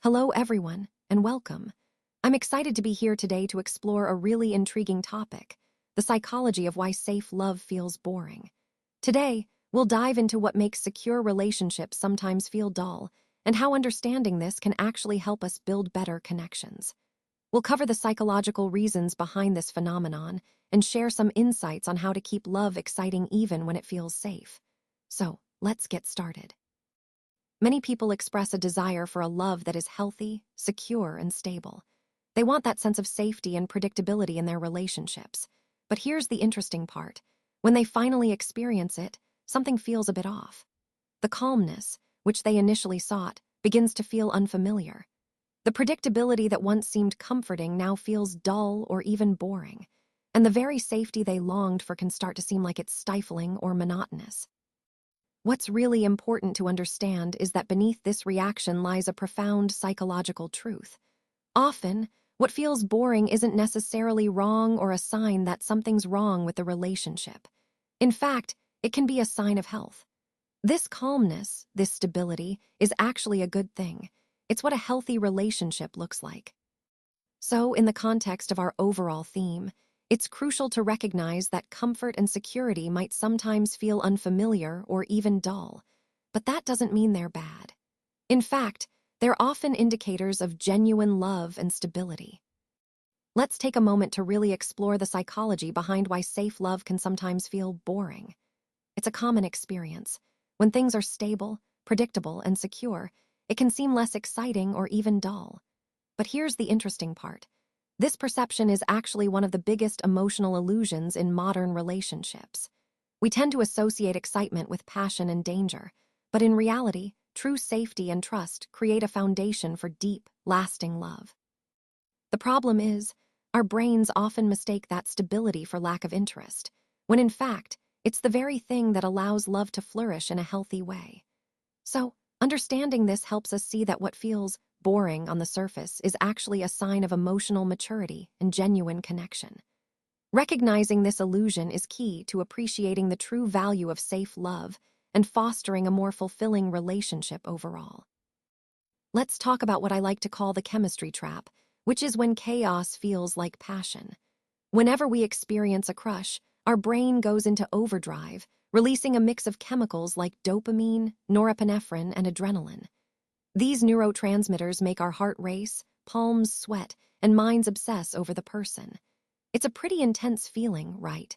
Hello, everyone, and welcome. I'm excited to be here today to explore a really intriguing topic, the psychology of why safe love feels boring. Today, we'll dive into what makes secure relationships sometimes feel dull and how understanding this can actually help us build better connections. We'll cover the psychological reasons behind this phenomenon and share some insights on how to keep love exciting even when it feels safe. So, let's get started. Many people express a desire for a love that is healthy, secure, and stable. They want that sense of safety and predictability in their relationships. But here's the interesting part. When they finally experience it, something feels a bit off. The calmness, which they initially sought, begins to feel unfamiliar. The predictability that once seemed comforting now feels dull or even boring. And the very safety they longed for can start to seem like it's stifling or monotonous. What's really important to understand is that beneath this reaction lies a profound psychological truth. Often, what feels boring isn't necessarily wrong or a sign that something's wrong with the relationship. In fact, it can be a sign of health. This calmness, this stability, is actually a good thing. It's what a healthy relationship looks like. So, in the context of our overall theme, it's crucial to recognize that comfort and security might sometimes feel unfamiliar or even dull, but that doesn't mean they're bad. In fact, they're often indicators of genuine love and stability. Let's take a moment to really explore the psychology behind why safe love can sometimes feel boring. It's a common experience. When things are stable, predictable, and secure, it can seem less exciting or even dull. But here's the interesting part. This perception is actually one of the biggest emotional illusions in modern relationships. We tend to associate excitement with passion and danger, but in reality, true safety and trust create a foundation for deep, lasting love. The problem is, our brains often mistake that stability for lack of interest, when in fact, it's the very thing that allows love to flourish in a healthy way. So, understanding this helps us see that what feels boring on the surface is actually a sign of emotional maturity and genuine connection. Recognizing this illusion is key to appreciating the true value of safe love and fostering a more fulfilling relationship overall. Let's talk about what I like to call the chemistry trap, which is when chaos feels like passion. Whenever we experience a crush, our brain goes into overdrive, releasing a mix of chemicals like dopamine, norepinephrine, and adrenaline. These neurotransmitters make our heart race, palms sweat, and minds obsess over the person. It's a pretty intense feeling, right?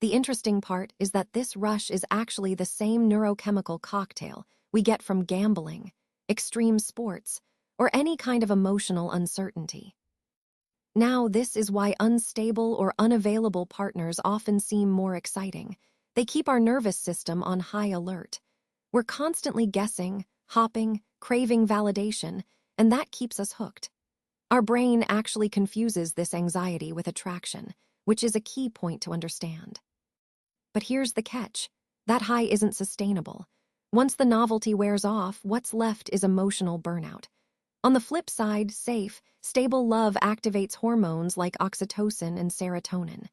The interesting part is that this rush is actually the same neurochemical cocktail we get from gambling, extreme sports, or any kind of emotional uncertainty. Now, this is why unstable or unavailable partners often seem more exciting. They keep our nervous system on high alert. We're constantly guessing, hopping, craving validation, and that keeps us hooked. Our brain actually confuses this anxiety with attraction, which is a key point to understand. But here's the catch. That high isn't sustainable. Once the novelty wears off, what's left is emotional burnout. On the flip side, safe, stable love activates hormones like oxytocin and serotonin.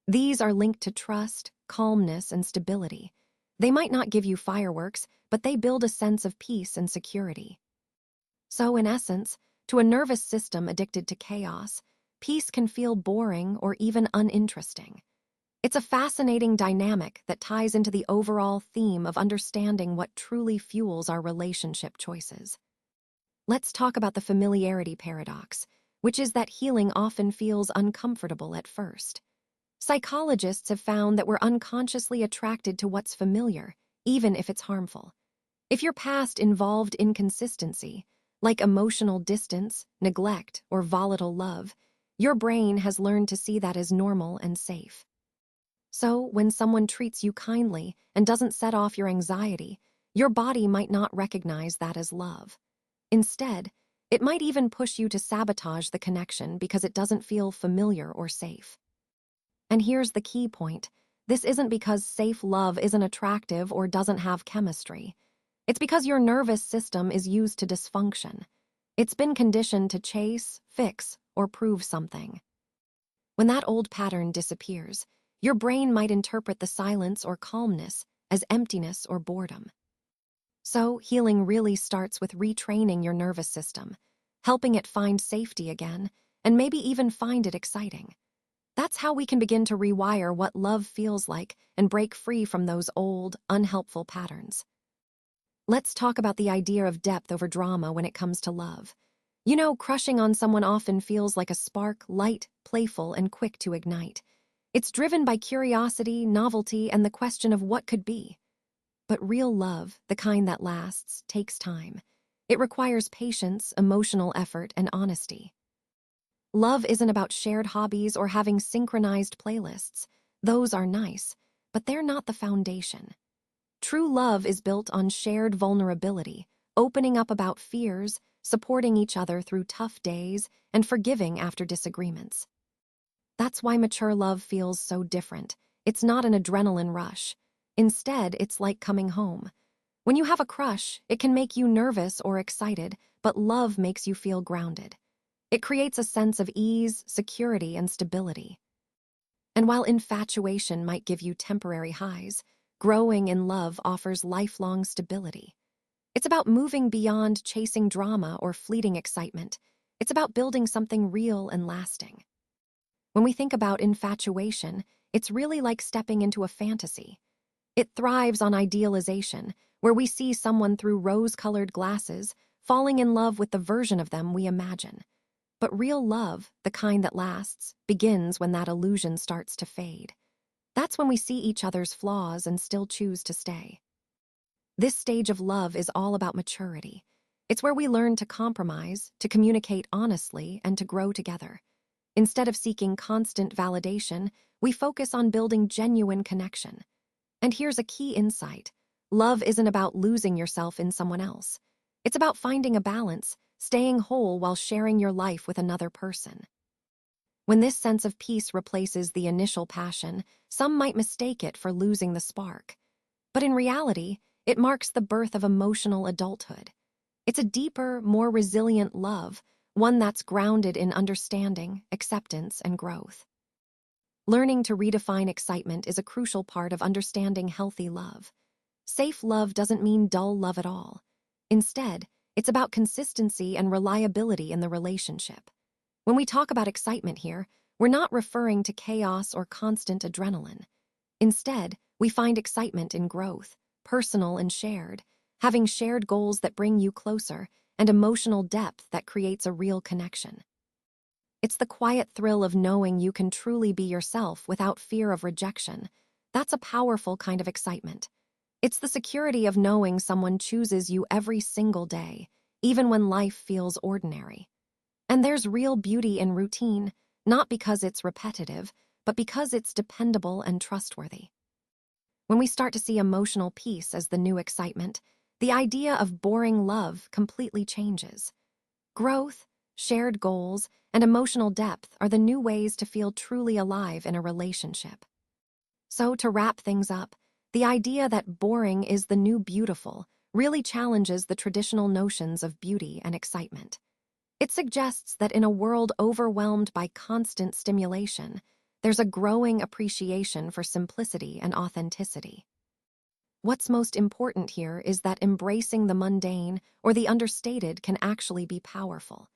These are linked to trust, calmness, and stability. They might not give you fireworks, but they build a sense of peace and security. So, in essence, to a nervous system addicted to chaos, peace can feel boring or even uninteresting. It's a fascinating dynamic that ties into the overall theme of understanding what truly fuels our relationship choices. Let's talk about the familiarity paradox, which is that healing often feels uncomfortable at first. Psychologists have found that we're unconsciously attracted to what's familiar, even if it's harmful. If your past involved inconsistency, like emotional distance, neglect, or volatile love, your brain has learned to see that as normal and safe. So, when someone treats you kindly and doesn't set off your anxiety, your body might not recognize that as love. Instead, it might even push you to sabotage the connection because it doesn't feel familiar or safe. And here's the key point. This isn't because safe love isn't attractive or doesn't have chemistry. It's because your nervous system is used to dysfunction. It's been conditioned to chase, fix, or prove something. When that old pattern disappears, your brain might interpret the silence or calmness as emptiness or boredom. So, healing really starts with retraining your nervous system, helping it find safety again, and maybe even find it exciting. That's how we can begin to rewire what love feels like and break free from those old, unhelpful patterns. Let's talk about the idea of depth over drama when it comes to love. You know, crushing on someone often feels like a spark, light, playful, and quick to ignite. It's driven by curiosity, novelty, and the question of what could be. But real love, the kind that lasts, takes time. It requires patience, emotional effort, and honesty. Love isn't about shared hobbies or having synchronized playlists. Those are nice, but they're not the foundation. True love is built on shared vulnerability, opening up about fears, supporting each other through tough days, and forgiving after disagreements. That's why mature love feels so different. It's not an adrenaline rush. Instead, it's like coming home. When you have a crush, it can make you nervous or excited, but love makes you feel grounded. It creates a sense of ease, security, and stability. And while infatuation might give you temporary highs, growing in love offers lifelong stability. It's about moving beyond chasing drama or fleeting excitement. It's about building something real and lasting. When we think about infatuation, it's really like stepping into a fantasy. It thrives on idealization, where we see someone through rose-colored glasses, falling in love with the version of them we imagine. But real love, the kind that lasts, begins when that illusion starts to fade. That's when we see each other's flaws and still choose to stay. This stage of love is all about maturity. It's where we learn to compromise, to communicate honestly, and to grow together. Instead of seeking constant validation, we focus on building genuine connection. And here's a key insight. Love isn't about losing yourself in someone else. It's about finding a balance, staying whole while sharing your life with another person. When this sense of peace replaces the initial passion, some might mistake it for losing the spark. But in reality, it marks the birth of emotional adulthood. It's a deeper, more resilient love, one that's grounded in understanding, acceptance, and growth. Learning to redefine excitement is a crucial part of understanding healthy love. Safe love doesn't mean dull love at all. Instead, it's about consistency and reliability in the relationship. When we talk about excitement here, we're not referring to chaos or constant adrenaline. Instead, we find excitement in growth, personal and shared, having shared goals that bring you closer, and emotional depth that creates a real connection. It's the quiet thrill of knowing you can truly be yourself without fear of rejection. That's a powerful kind of excitement. It's the security of knowing someone chooses you every single day, even when life feels ordinary. And there's real beauty in routine, not because it's repetitive, but because it's dependable and trustworthy. When we start to see emotional peace as the new excitement, the idea of boring love completely changes. Growth, shared goals, and emotional depth are the new ways to feel truly alive in a relationship. So, to wrap things up, the idea that boring is the new beautiful really challenges the traditional notions of beauty and excitement. It suggests that in a world overwhelmed by constant stimulation, there's a growing appreciation for simplicity and authenticity. What's most important here is that embracing the mundane or the understated can actually be powerful.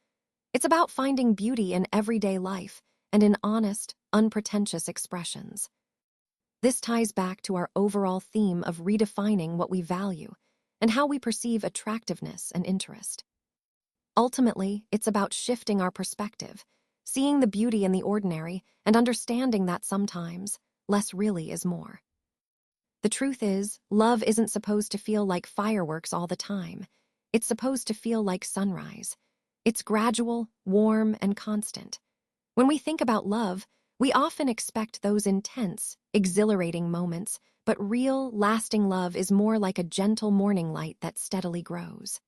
It's about finding beauty in everyday life and in honest, unpretentious expressions. This ties back to our overall theme of redefining what we value and how we perceive attractiveness and interest. Ultimately, it's about shifting our perspective, seeing the beauty in the ordinary, and understanding that sometimes, less really is more. The truth is, love isn't supposed to feel like fireworks all the time. It's supposed to feel like sunrise. It's gradual, warm, and constant. When we think about love, we often expect those intense, exhilarating moments, but real, lasting love is more like a gentle morning light that steadily grows.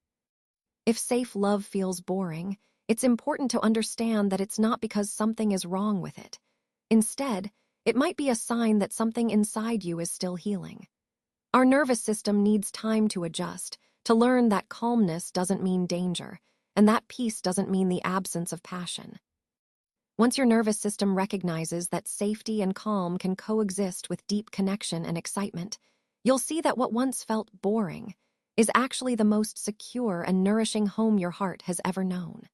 If safe love feels boring, it's important to understand that it's not because something is wrong with it. Instead, it might be a sign that something inside you is still healing. Our nervous system needs time to adjust, to learn that calmness doesn't mean danger, and that peace doesn't mean the absence of passion. Once your nervous system recognizes that safety and calm can coexist with deep connection and excitement, you'll see that what once felt boring is actually the most secure and nourishing home your heart has ever known.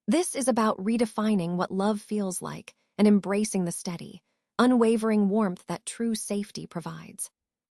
This is about redefining what love feels like and embracing the steady, unwavering warmth that true safety provides.